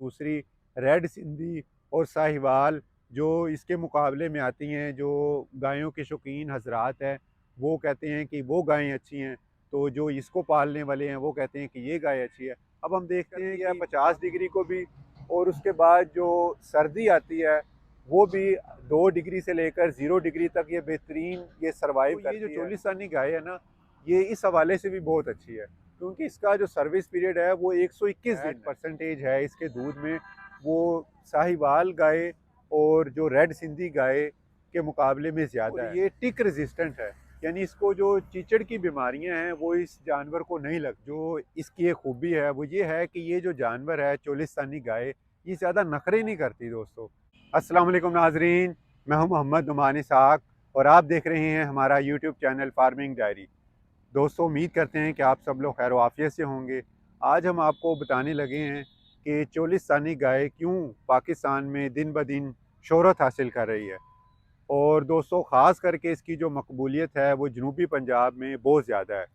दूसरी रेड सिंधी और साहिवाल जो इसके मुकाबले में आती हैं, जो गायों के शौकीन हजरात हैं वो कहते हैं कि वो गायें अच्छी हैं, तो जो इसको पालने वाले हैं वो कहते हैं कि ये गाय अच्छी है। अब हम देखते हैं कि 50 डिग्री को भी, और उसके बाद जो सर्दी आती है वो भी 2 डिग्री से लेकर 0 डिग्री तक ये बेहतरीन ये सर्वाइव करती है। ये जो चोलिस्तानी गाय है ना, ये इस हवाले से भी बहुत अच्छी है क्योंकि इसका जो सर्विस पीरियड है वो 121 दिन परसेंटेज है इसके दूध में, वो साहिवाल गाय और जो रेड सिंधी गाय के मुकाबले में ज़्यादा है। ये टिक रेजिस्टेंट है, यानी इसको जो चीचड़ की बीमारियां हैं वो इस जानवर को नहीं लग। जो इसकी एक खूबी है वो ये है कि ये जो जानवर है चोलिस्तानी गाय, ये ज़्यादा नखरे नहीं करती दोस्तों। अस्सलाम वालेकुम नाजरीन, मैं हूं मोहम्मद नुमान इसहाक और आप देख रहे हैं हमारा यूट्यूब चैनल फार्मिंग डायरी। दोस्तों उम्मीद करते हैं कि आप सब लोग खैर वाफियत से होंगे। आज हम आपको बताने लगे हैं कि चोलिस्तानी गाय क्यों पाकिस्तान में दिन ब दिन शोहरत हासिल कर रही है। और दोस्तों ख़ास करके इसकी जो मकबूलियत है वो जनूबी पंजाब में बहुत ज़्यादा है।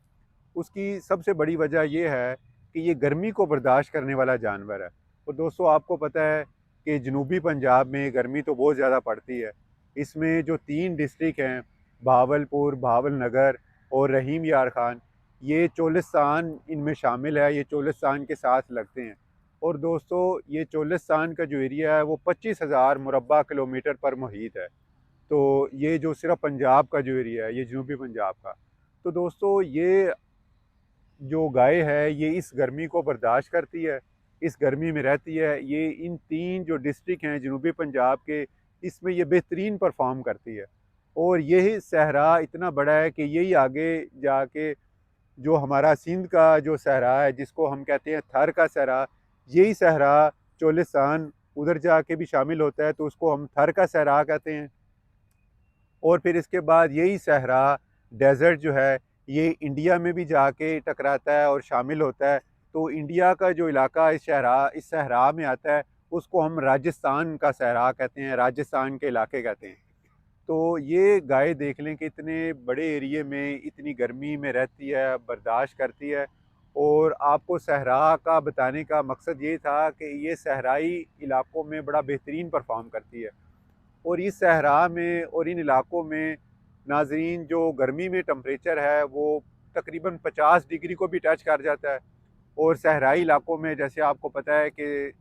उसकी सबसे बड़ी वजह ये है कि ये गर्मी को बर्दाश्त करने वाला जानवर है। और दोस्तों आपको पता है कि जनूबी पंजाब में गर्मी तो बहुत ज़्यादा पड़ती है। इसमें जो 3 डिस्ट्रिक्ट हैं, बहावलपुर, भावल नगर और रहीम यार खान, ये चोलिस्तान इनमें शामिल है, ये चोलिस्तान के साथ लगते हैं। और दोस्तों ये चोलिस्तान का जो एरिया है वो 25,000 मुरबा किलोमीटर पर मुहित है। तो ये जो सिर्फ पंजाब का जो एरिया है, ये जनूबी पंजाब का। तो दोस्तों ये जो गाय है ये इस गर्मी को बर्दाश्त करती है, इस गर्मी में रहती है। ये इन 3 जो डिस्ट्रिक्ट हैं जनूबी पंजाब के, इसमें ये बेहतरीन परफॉर्म करती है। और यही सहरा इतना बड़ा है कि यही आगे जाके जो हमारा सिंध का जो सहरा है जिसको हम कहते हैं थर का सहरा, यही सहरा चोलिस्तान उधर जाके भी शामिल होता है, तो उसको हम थर का सहरा कहते हैं। और फिर इसके बाद यही सहरा डेज़र्ट जो है ये इंडिया में भी जाके टकराता है और शामिल होता है। तो इंडिया का जो इलाका इस सहरा में आता है उसको हम राजस्थान का सहरा कहते हैं, राजस्थान के इलाके कहते हैं। तो ये गाय देख लें कि इतने बड़े एरिए में इतनी गर्मी में रहती है, बर्दाश्त करती है। और आपको सहरा का बताने का मकसद ये था कि ये सहराई इलाकों में बड़ा बेहतरीन परफॉर्म करती है। और इस सहरा में और इन इलाकों में नाजरीन जो गर्मी में टम्परेचर है वो तकरीबन 50 डिग्री को भी टच कर जाता है। और सहराई इलाकों में जैसे आपको पता है कि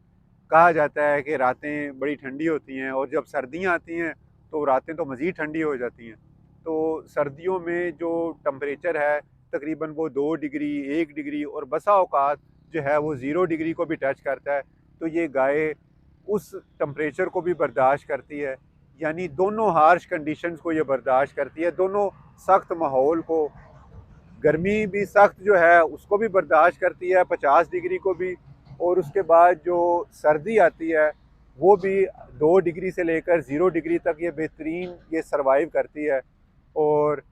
कहा जाता है कि रातें बड़ी ठंडी होती हैं, और जब सर्दियाँ आती हैं तो रातें तो मज़ीद ठंडी हो जाती हैं। तो सर्दियों में जो टम्परेचर है तकरीबन वो 2 डिग्री, 1 डिग्री और बसा औकात जो है वो 0 डिग्री को भी टच करता है। तो ये गाय उस टम्परेचर को भी बर्दाश्त करती है, यानी दोनों हार्श कंडीशंस को ये बर्दाश्त करती है, दोनों सख्त माहौल को। गर्मी भी सख्त जो है उसको भी बर्दाश्त करती है, 50 डिग्री को भी। और उसके बाद जो सर्दी आती है वो भी 2 डिग्री से लेकर 0 डिग्री तक ये बेहतरीन ये सर्वाइव करती है। और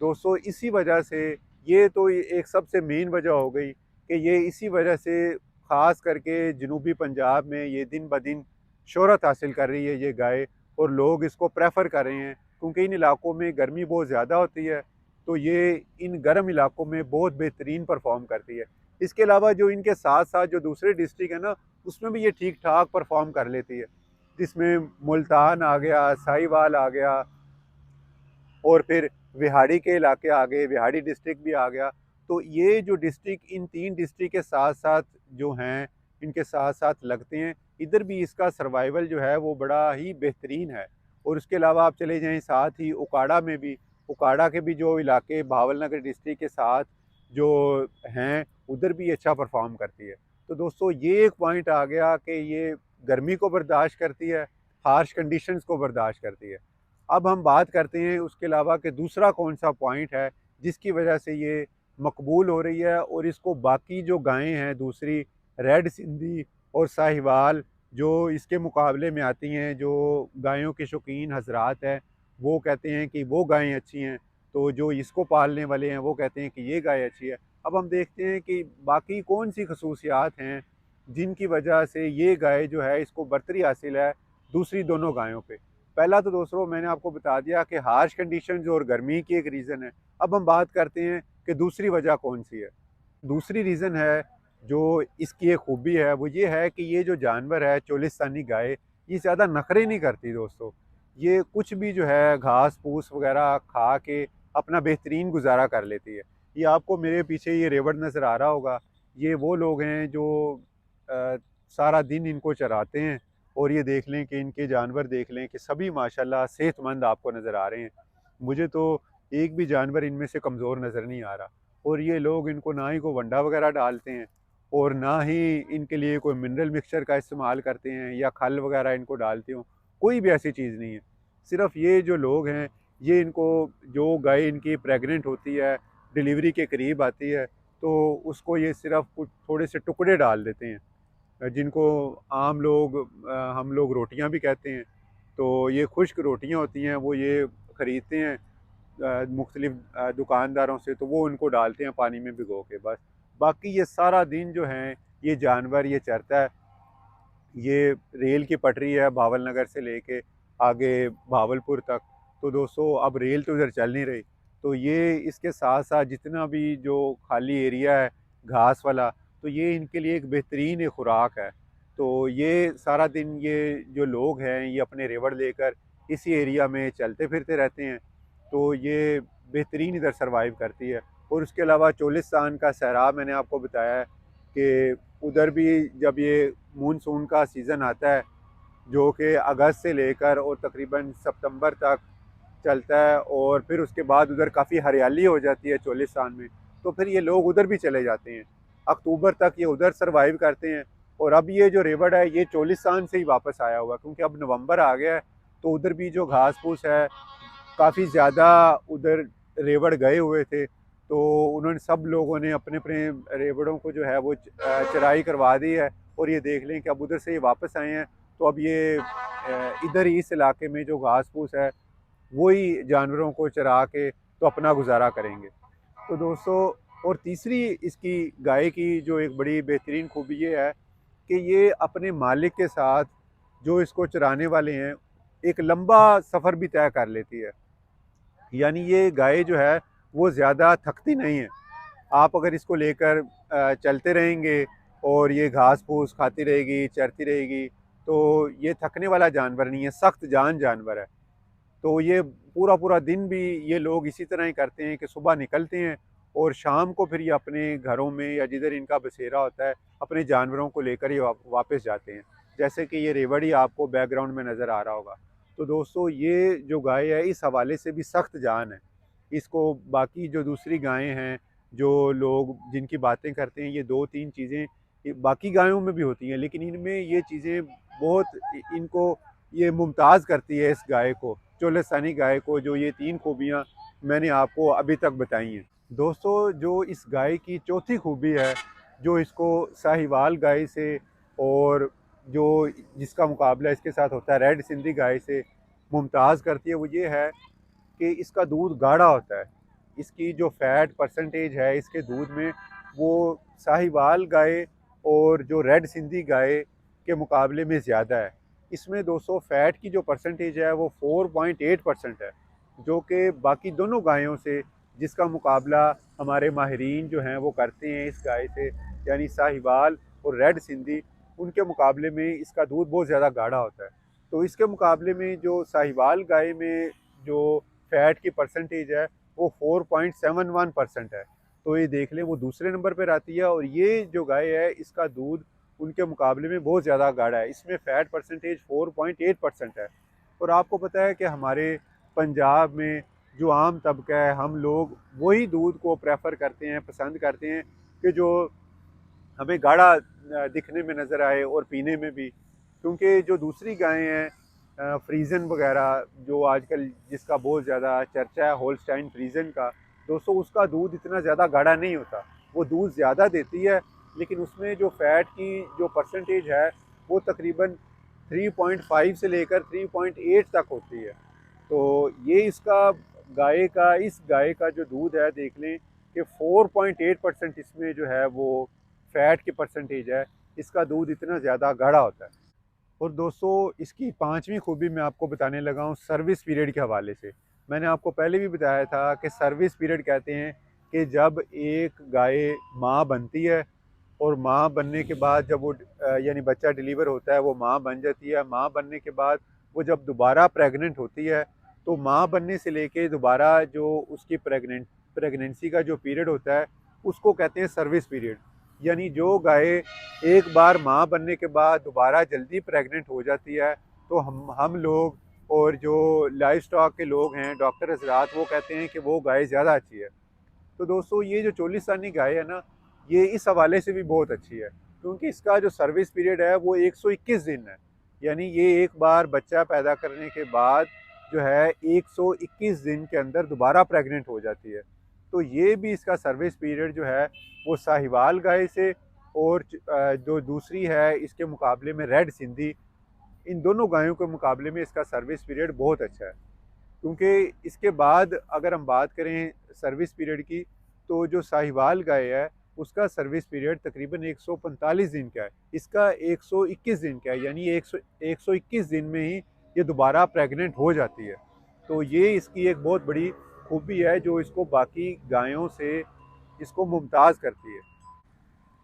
दोस्तों इसी वजह से ये तो एक सबसे मेन वजह हो गई कि ये इसी वजह से ख़ास करके जनूबी पंजाब में ये दिन ब दिन शोहरत हासिल कर रही है ये गाय। और लोग इसको प्रेफर कर रहे हैं क्योंकि इन इलाकों में गर्मी बहुत ज़्यादा होती है, तो ये इन गर्म इलाकों में बहुत बेहतरीन परफॉर्म करती है। इसके अलावा जो इनके साथ साथ जो दूसरे डिस्ट्रिक्ट है ना, उसमें भी ये ठीक ठाक परफॉर्म कर लेती है, जिसमें मुल्तान आ गया, साहिवाल आ गया, और फिर विहाड़ी के इलाके आ गए, विहाड़ी डिस्ट्रिक्ट भी आ गया। तो ये जो डिस्ट्रिक्ट इन 3 डिस्ट्रिक्ट के साथ साथ जो हैं, इनके साथ साथ लगते हैं, इधर भी इसका सर्वाइवल जो है वो बड़ा ही बेहतरीन है। और उसके अलावा आप चले जाएँ साथ ही उकाड़ा में भी, उकाड़ा के भी जो इलाके भावल नगर डिस्ट्रिक्ट के साथ जो हैं उधर भी अच्छा परफॉर्म करती है। तो दोस्तों ये एक पॉइंट आ गया कि ये गर्मी को बर्दाश्त करती है, हार्श कंडीशंस को बर्दाश्त करती है। अब हम बात करते हैं उसके अलावा कि दूसरा कौन सा पॉइंट है जिसकी वजह से ये मकबूल हो रही है, और इसको बाकी जो गायें हैं दूसरी रेड सिंधी और साहिवाल जो इसके मुकाबले में आती हैं, जो गायों के शौकीन हजरात हैं वो कहते हैं कि वो गायें अच्छी हैं, तो जो इसको पालने वाले हैं वो कहते हैं कि ये गाय अच्छी है। अब हम देखते हैं कि बाकी कौन सी खसूसियात हैं जिनकी वजह से ये गाय जो है इसको बर्तरी हासिल है दूसरी दोनों गायों पे। पहला तो दोस्तों मैंने आपको बता दिया कि हार्श कंडीशंस और गर्मी की एक रीज़न है। अब हम बात करते हैं कि दूसरी वजह कौन सी है। दूसरी रीज़न है जो इसकी एक खूबी है वो ये है कि ये जो जानवर है चोलिस्तानी गाय, ये ज़्यादा नखरे नहीं करती दोस्तों। ये कुछ भी जो है घास फूस वगैरह खा के अपना बेहतरीन गुजारा कर लेती है। ये आपको मेरे पीछे ये रेवड़ नज़र आ रहा होगा, ये वो लोग हैं जो सारा दिन इनको चराते हैं। और ये देख लें कि इनके जानवर देख लें कि सभी माशाल्लाह सेहतमंद आपको नज़र आ रहे हैं। मुझे तो एक भी जानवर इनमें से कमज़ोर नज़र नहीं आ रहा। और ये लोग इनको ना ही कोई वंडा वगैरह डालते हैं और ना ही इनके लिए कोई मिनरल मिक्सचर का इस्तेमाल करते हैं या खल वगैरह इनको डालते हो, कोई भी ऐसी चीज़ नहीं है। सिर्फ ये जो लोग हैं, ये इनको, जो गाय इनकी प्रेग्नेंट होती है, डिलीवरी के करीब आती है, तो उसको ये सिर्फ कुछ थोड़े से टुकड़े डाल देते हैं, जिनको आम लोग हम लोग रोटियां भी कहते हैं। तो ये खुश्क रोटियां होती हैं, वो ये ख़रीदते हैं मुख्तलिफ़ दुकानदारों से, तो वो उनको डालते हैं पानी में भिगो के बस। बाकी ये सारा दिन जो है ये जानवर ये चरता है। ये रेल की पटरी है भावल नगर से लेके आगे भावलपुर तक। तो दोस्तों अब रेल तो इधर चल नहीं रही, तो ये इसके साथ साथ जितना भी जो खाली एरिया है घास वाला, तो ये इनके लिए एक बेहतरीन एक खुराक है। तो ये सारा दिन ये जो लोग हैं ये अपने रेवड़ लेकर इसी एरिया में चलते फिरते रहते हैं। तो ये बेहतरीन इधर सर्वाइव करती है। और उसके अलावा चोलिस्तान का सहरा मैंने आपको बताया है कि उधर भी जब ये मानसून का सीज़न आता है, जो कि अगस्त से लेकर और तकरीबन सितंबर तक चलता है, और फिर उसके बाद उधर काफ़ी हरियाली हो जाती है चोलिस्तान में, तो फिर ये लोग उधर भी चले जाते हैं। अक्टूबर तक ये उधर सर्वाइव करते हैं। और अब ये जो रेवड़ है ये चोलिस्तान से ही वापस आया हुआ, क्योंकि अब नवंबर आ गया है, तो उधर भी जो घास फूस है काफ़ी ज़्यादा उधर रेवड़ गए हुए थे। तो उन्होंने सब लोगों ने अपने अपने रेवड़ों को जो है वो चराई करवा दी है। और ये देख लें कि अब उधर से ये वापस आए हैं, तो अब ये इधर ही इस इलाके में जो घास फूस है वही जानवरों को चरा के तो अपना गुजारा करेंगे। तो दोस्तों, और तीसरी इसकी गाय की जो एक बड़ी बेहतरीन खूबी ये है कि ये अपने मालिक के साथ, जो इसको चराने वाले हैं, एक लंबा सफ़र भी तय कर लेती है। यानी ये गाय जो है वो ज़्यादा थकती नहीं है। आप अगर इसको लेकर चलते रहेंगे और ये घास फूस खाती रहेगी, चरती रहेगी, तो ये थकने वाला जानवर नहीं है, सख्त जान जानवर है। तो ये पूरा पूरा दिन भी ये लोग इसी तरह ही करते हैं कि सुबह निकलते हैं और शाम को फिर ये अपने घरों में या जिधर इनका बसेरा होता है अपने जानवरों को लेकर ये वापस जाते हैं। जैसे कि ये रेवड़ी आपको बैकग्राउंड में नज़र आ रहा होगा। तो दोस्तों, ये जो गाय है इस हवाले से भी सख्त जान है। इसको बाकी जो दूसरी गायें हैं, जो लोग जिनकी बातें करते हैं, ये दो तीन चीज़ें बाकी गायों में भी होती हैं, लेकिन इनमें ये चीज़ें बहुत इनको ये मुमताज़ करती है इस गाय को, चोलिस्तानी गाय को, जो ये तीन खूबियाँ मैंने आपको अभी तक बताई हैं। दोस्तों, जो इस गाय की चौथी खूबी है, जो इसको साहिवाल गाय से और जो जिसका मुकाबला इसके साथ होता है रेड सिंधी गाय से मुमताज़ करती है, वो ये है कि इसका दूध गाढ़ा होता है। इसकी जो फ़ैट परसेंटेज है इसके दूध में, वो साहिवाल गाय और जो रेड सिंधी गाय के मुकाबले में ज़्यादा है। इसमें 200 फ़ैट की जो परसेंटेज है वो 4.8% है, जो कि बाकी दोनों गायों से, जिसका मुकाबला हमारे माहिरीन जो हैं वो करते हैं इस गाय से, यानी साहिवाल और रेड सिंधी, उनके मुकाबले में इसका दूध बहुत ज़्यादा गाढ़ा होता है। तो इसके मुकाबले में जो साहिवाल गाय में जो फ़ैट की परसेंटेज है वो 4.71% है। तो ये देख लें वो दूसरे नंबर पर आती है, और ये जो गाय है इसका दूध उनके मुकाबले में बहुत ज़्यादा गाढ़ा है। इसमें फ़ैट परसेंटेज 4.8% है। और आपको पता है कि हमारे पंजाब में जो आम तबका है, हम लोग वही दूध को प्रेफर करते हैं, पसंद करते हैं कि जो हमें गाढ़ा दिखने में नज़र आए और पीने में भी। क्योंकि जो दूसरी गायें हैं फ्रीज़न वगैरह, जो आजकल जिसका बहुत ज़्यादा चर्चा है होल्स्टाइन फ्रीज़न का, दोस्तों उसका दूध इतना ज़्यादा गाढ़ा नहीं होता। वो दूध ज़्यादा देती है, लेकिन उसमें जो फ़ैट की जो परसेंटेज है वो तकरीबन 3.5 से लेकर 3.8 तक होती है। तो ये इसका इस गाय का जो दूध है, देख लें कि 4.8% इसमें जो है वो फ़ैट की परसेंटेज है। इसका दूध इतना ज़्यादा गाढ़ा होता है। और दोस्तों, इसकी पांचवी खूबी मैं आपको बताने लगा हूँ सर्विस पीरियड के हवाले से। मैंने आपको पहले भी बताया था कि सर्विस पीरियड कहते हैं कि जब एक गाय माँ बनती है और माँ बनने के बाद जब वो यानी बच्चा डिलीवर होता है वो माँ बन जाती है। माँ बनने के बाद वो जब दोबारा प्रेग्नेंट होती है तो माँ बनने से लेके दोबारा जो उसकी प्रेगनेंसी का जो पीरियड होता है उसको कहते हैं सर्विस पीरियड। यानी जो गाय एक बार माँ बनने के बाद दोबारा जल्दी प्रेग्नेंट हो जाती है तो हम लोग और जो लाइफ स्टॉक के लोग हैं, डॉक्टर हजरात, वो कहते हैं कि वो गाय ज़्यादा अच्छी है। तो दोस्तों ये जो चोलिस्तानी गाय है ना, ये इस हवाले से भी बहुत अच्छी है क्योंकि इसका जो सर्विस पीरियड है वो 121 दिन है। यानी ये एक बार बच्चा पैदा करने के बाद जो है 121 दिन के अंदर दोबारा प्रेग्नेंट हो जाती है। तो ये भी इसका सर्विस पीरियड जो है वो साहिवाल गाय से और जो दूसरी है इसके मुकाबले में रेड सिंधी, इन दोनों गायों के मुकाबले में इसका सर्विस पीरियड बहुत अच्छा है। क्योंकि इसके बाद अगर हम बात करें सर्विस पीरियड की तो जो साहिवाल गाय है उसका सर्विस पीरियड तकरीबन 145 दिन का है, इसका 121 दिन का है। यानी 121 दिन में ही ये दोबारा प्रेग्नेंट हो जाती है। तो ये इसकी एक बहुत बड़ी खूबी है जो इसको बाकी गायों से इसको मुमताज़ करती है।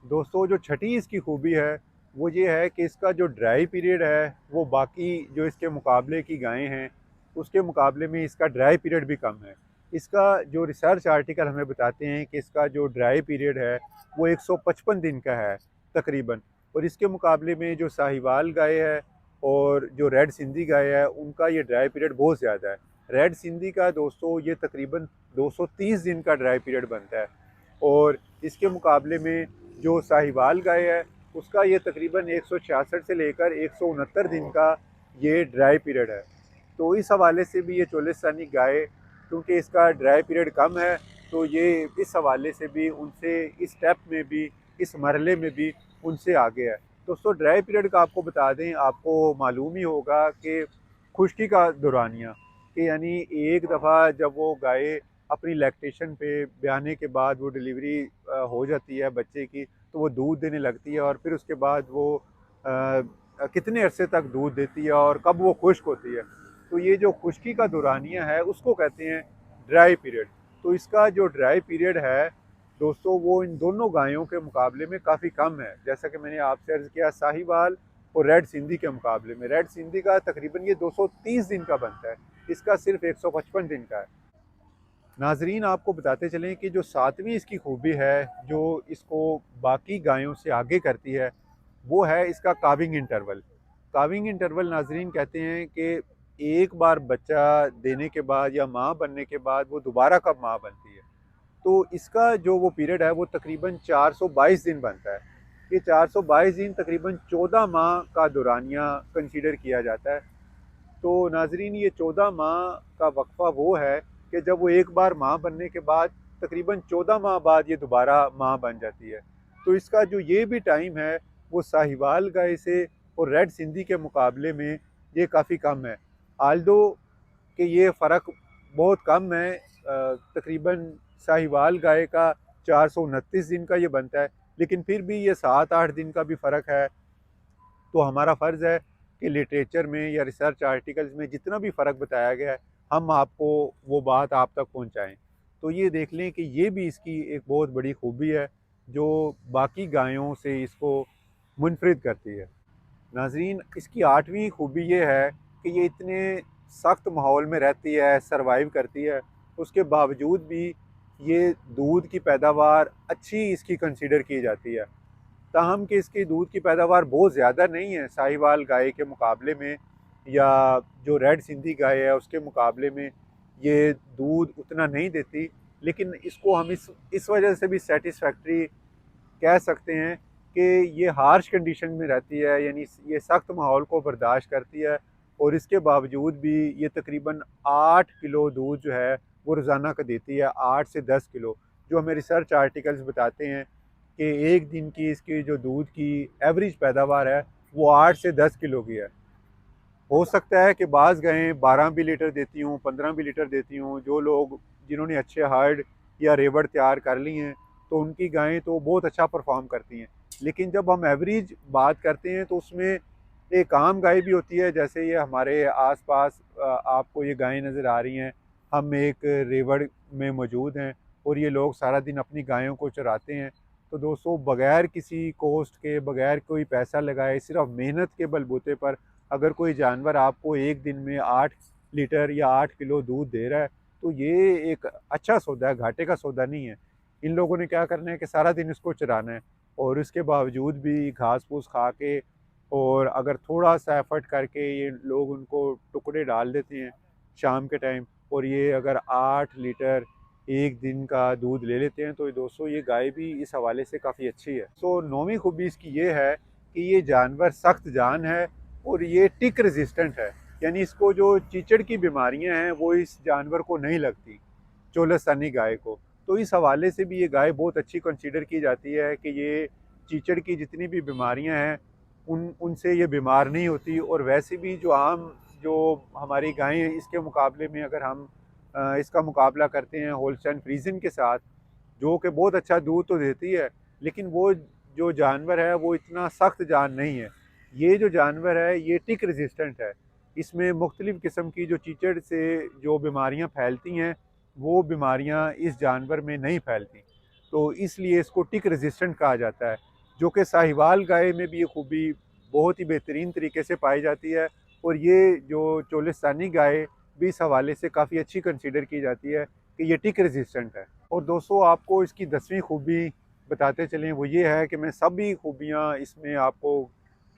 दोस्तों जो छठी इसकी खूबी है वो ये है कि इसका जो ड्राई पीरियड है वो बाकी जो इसके मुकाबले की गायें हैं उसके मुकाबले में इसका ड्राई पीरियड भी कम है। इसका जो रिसर्च आर्टिकल हमें बताते हैं कि इसका जो ड्राई पीरियड है वो 155 दिन का है तकरीबन। और इसके मुकाबले में जो साहिवाल गाय है और जो रेड सिंधी गाय है उनका ये ड्राई पीरियड बहुत ज़्यादा है। रेड सिंधी का दोस्तों ये तकरीबन 230 दिन का ड्राई पीरियड बनता है और इसके मुकाबले में जो साहिवाल गाय है उसका ये तकरीबन 166 से लेकर 169 दिन का ये ड्राई पीरियड है। तो इस हवाले से भी ये चोलिस्तानी गाय, क्योंकि इसका ड्राई पीरियड कम है, तो ये इस हवाले से भी उनसे इस स्टेप में भी, इस मरहले में भी उनसे आगे है। दोस्तों ड्राई पीरियड का आपको बता दें, आपको मालूम ही होगा कि खुश्की का दौरानिया, कि यानी एक दफ़ा जब वो गाय अपनी लैक्टेशन पे ब्याने के बाद वो डिलीवरी हो जाती है बच्चे की, तो वो दूध देने लगती है और फिर उसके बाद वो कितने अरसे तक दूध देती है और कब वो खुश्क होती है। तो ये जो खुश्की का दौरानिया है उसको कहते हैं ड्राई पीरियड। तो इसका जो ड्राई पीरियड है दोस्तों वो इन दोनों गायों के मुकाबले में काफ़ी कम है। जैसा कि मैंने आपसे अर्ज़ किया, साहिवाल और रेड सिंधी के मुकाबले में रेड सिंधी का तकरीबन ये 230 दिन का बनता है, इसका सिर्फ 155 दिन का है। नाजरीन आपको बताते चलें कि जो सातवीं इसकी खूबी है जो इसको बाकी गायों से आगे करती है वो है इसका काविंग इंटरवल। काविंग इंटरवल नाजरीन कहते हैं कि एक बार बच्चा देने के बाद या माँ बनने के बाद वो दोबारा कब माँ बनती है, तो इसका जो वो पीरियड है वो तकरीबन 422 दिन बनता है। ये 422 दिन तकरीबन 14 माह का दौरानिया कंसीडर किया जाता है। तो नाजरीन ये 14 माह का वक्फा वो है कि जब वो एक बार माँ बनने के बाद तकरीबन 14 माह बाद ये दोबारा माँ बन जाती है। तो इसका जो ये भी टाइम है वो साहिवाल गाय से और रेड सिंधी के मुकाबले में ये काफ़ी कम है। आल्दो कि ये फ़र्क बहुत कम है, तकरीबन साहिवाल गाय का 429 दिन का ये बनता है, लेकिन फिर भी ये 7-8 दिन का भी फ़र्क है। तो हमारा फ़र्ज़ है कि लिटरेचर में या रिसर्च आर्टिकल्स में जितना भी फ़र्क बताया गया है हम आपको वो बात आप तक पहुंचाएं। तो ये देख लें कि ये भी इसकी एक बहुत बड़ी खूबी है जो बाकी गायों से इसको मुनफरिद करती है। नाज़रीन इसकी आठवीं खूबी ये है कि ये इतने सख्त माहौल में रहती है, सरवाइव करती है, उसके बावजूद भी ये दूध की पैदावार अच्छी इसकी कंसीडर की जाती है। ताहम कि इसकी दूध की पैदावार बहुत ज़्यादा नहीं है साहिवाल गाय के मुकाबले में, या जो रेड सिंधी गाय है उसके मुकाबले में ये दूध उतना नहीं देती। लेकिन इसको हम इस वजह से भी सेटिस्फैक्ट्री कह सकते हैं कि ये हार्श कंडीशन में रहती है, यानी ये सख्त माहौल को बर्दाश्त करती है और इसके बावजूद भी ये तकरीबन 8 किलो दूध जो है वो रोज़ाना का देती है, 8 से 10 किलो। जो हमें रिसर्च आर्टिकल्स बताते हैं कि एक दिन की इसकी जो दूध की एवरेज पैदावार है वो 8 से 10 किलो की है। हो सकता है कि बाज़ गायें 12 भी लीटर देती हूँ, 15 भी लीटर देती हूँ। जो लोग जिन्होंने अच्छे हर्ड या रेवड़ तैयार कर ली हैं तो उनकी गायें तो बहुत अच्छा परफॉर्म करती हैं। लेकिन जब हम एवरेज बात करते हैं तो उसमें एक आम गाय भी होती है, जैसे ये हमारे आसपास आपको ये गायें नज़र आ रही हैं। हम एक रेवड़ में मौजूद हैं और ये लोग सारा दिन अपनी गायों को चराते हैं। तो दोस्तों बग़ैर किसी कॉस्ट के, बग़ैर कोई पैसा लगाए, सिर्फ मेहनत के बलबूते पर अगर कोई जानवर आपको एक दिन में 8 लीटर या 8 किलो दूध दे रहा है, तो ये एक अच्छा सौदा है, घाटे का सौदा नहीं है। इन लोगों ने क्या करना है कि सारा दिन इसको चराना है और उसके बावजूद भी घास-फूस खा के, और अगर थोड़ा-सा एफ़र्ट करके ये लोग उनको टुकड़े डाल देते हैं शाम के टाइम, और ये अगर 8 लीटर एक दिन का दूध ले लेते हैं, तो दोस्तों ये गाय भी इस हवाले से काफ़ी अच्छी है। तो 9वीं खूबी इसकी ये है कि ये जानवर सख्त जान है और ये टिक रेजिस्टेंट है, यानी इसको जो चीचड़ की बीमारियां हैं वो इस जानवर को नहीं लगती, चोलस्तानी गाय को। तो इस हवाले से भी ये गाय बहुत अच्छी कंसीडर की जाती है कि ये चीचड़ की जितनी भी बीमारियां हैं उनसे ये बीमार नहीं होती। और वैसे भी जो हमारी गायें इसके मुकाबले में अगर हम इसका मुकाबला करते हैं होल्स्टाइन फ्रीजियन के साथ, जो कि बहुत अच्छा दूध तो देती है, लेकिन वो जो जानवर है वो इतना सख्त जान नहीं है। ये जो जानवर है ये टिक रेजिस्टेंट है, इसमें मुख्तलिफ़ किस्म की जो चीचड़ से जो बीमारियां फैलती हैं वो बीमारियां इस जानवर में नहीं फैलती, तो इसलिए इसको टिक रेजिस्टेंट कहा जाता है। जो कि साहिवाल गाय में भी ये खूबी बहुत ही बेहतरीन तरीके से पाई जाती है, और ये जो चोलिस्तानी गाय भी इस हवाले से काफ़ी अच्छी कंसीडर की जाती है कि ये टिक रेजिस्टेंट है। और दोस्तों आपको इसकी 10वीं खूबी बताते चलें, वो ये है कि मैं सभी खूबियाँ इसमें आपको,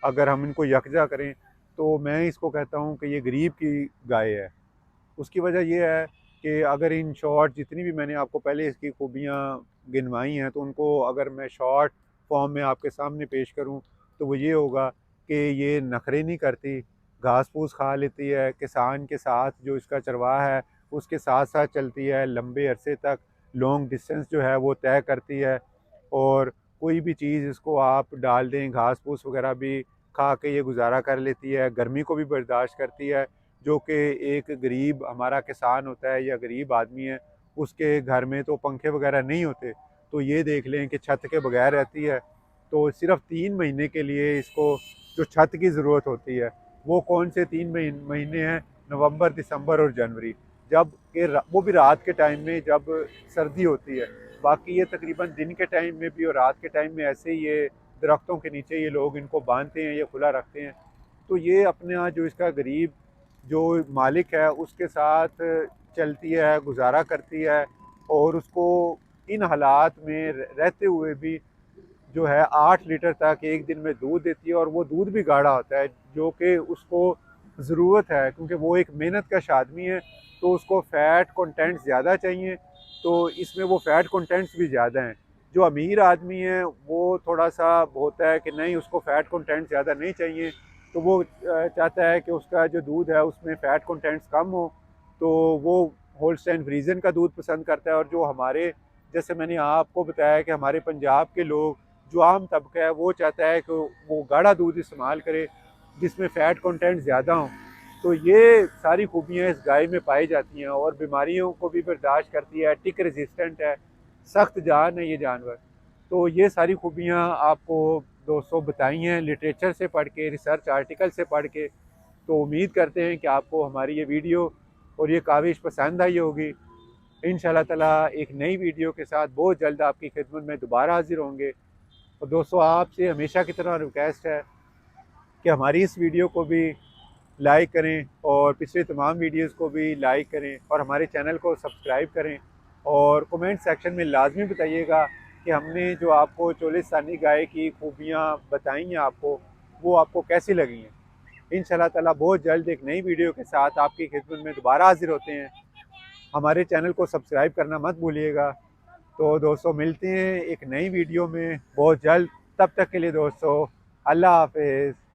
अगर हम इनको यकजा करें, तो मैं इसको कहता हूँ कि ये गरीब की गाय है। उसकी वजह ये है कि अगर इन शॉर्ट जितनी भी मैंने आपको पहले इसकी खूबियाँ गिनवाई हैं, तो उनको अगर मैं शॉर्ट फॉर्म में आपके सामने पेश करूँ, तो वो ये होगा कि ये नखरे नहीं करती, घास फूस खा लेती है, किसान के साथ जो इसका चरवाहा है उसके साथ साथ चलती है, लंबे अरसे तक लॉन्ग डिस्टेंस जो है वो तय करती है, और कोई भी चीज़ इसको आप डाल दें, घास फूस वगैरह भी खा के ये गुजारा कर लेती है, गर्मी को भी बर्दाश्त करती है। जो कि एक गरीब हमारा किसान होता है या गरीब आदमी है, उसके घर में तो पंखे वगैरह नहीं होते, तो ये देख लें कि छत के बगैर रहती है। तो सिर्फ 3 महीने के लिए इसको जो छत की ज़रूरत होती है, वो कौन से 3 महीने हैं, नवंबर, दिसंबर और जनवरी, जब कि वो भी रात के टाइम में जब सर्दी होती है। बाकी ये तकरीबन दिन के टाइम में भी और रात के टाइम में ऐसे ही ये दरख्तों के नीचे ये लोग इनको बांधते हैं या खुला रखते हैं। तो ये अपने यहाँ जो इसका गरीब जो मालिक है उसके साथ चलती है, गुजारा करती है, और उसको इन हालात में रहते हुए भी जो है 8 लीटर तक एक दिन में दूध देती है, और वो दूध भी गाढ़ा होता है जो कि उसको ज़रूरत है, क्योंकि वो एक मेहनत कश आदमी है, तो उसको फ़ैट कंटेंट ज़्यादा चाहिए, तो इसमें वो फ़ैट कंटेंट्स भी ज़्यादा हैं। जो अमीर आदमी है वो थोड़ा सा होता है कि नहीं, उसको फ़ैट कंटेंट ज़्यादा नहीं चाहिए, तो वो चाहता है कि उसका जो दूध है उसमें फ़ैट कंटेंट्स कम हो, तो वो होल्स्टाइन फ्रीजियन का दूध पसंद करता है। और जो हमारे, जैसे मैंने आपको बताया कि हमारे पंजाब के लोग, जो आम तबका है, वो चाहता है कि वो गाढ़ा दूध इस्तेमाल करे जिसमें फ़ैट कंटेंट ज़्यादा हों। तो ये सारी खूबियाँ इस गाय में पाई जाती हैं, और बीमारियों को भी बर्दाश्त करती है, टिक रेजिस्टेंट है, सख्त जान है ये जानवर। तो ये सारी खूबियाँ आपको दोस्तों बताई हैं लिटरेचर से पढ़ के, रिसर्च आर्टिकल से पढ़ के। तो उम्मीद करते हैं कि आपको हमारी ये वीडियो और ये काविश पसंद आई होगी। इंशाल्लाह ताला एक नई वीडियो के साथ बहुत जल्द आपकी खिदमत में दोबारा हाजिर होंगे। और दोस्तों आपसे हमेशा की तरह रिक्वेस्ट है कि हमारी इस वीडियो को भी लाइक करें, और पिछले तमाम वीडियोस को भी लाइक करें, और हमारे चैनल को सब्सक्राइब करें, और कमेंट सेक्शन में लाजमी बताइएगा कि हमने जो आपको चोलिस्तानी गाय की खूबियाँ बताई हैं आपको, वो आपको कैसी लगी हैं। इंशाल्लाह ताला बहुत जल्द एक नई वीडियो के साथ आपकी खिदमत में दोबारा हाजिर होते हैं। हमारे चैनल को सब्सक्राइब करना मत भूलिएगा। तो दोस्तों मिलते हैं एक नई वीडियो में बहुत जल्द, तब तक के लिए दोस्तों अल्लाह हाफ़िज़।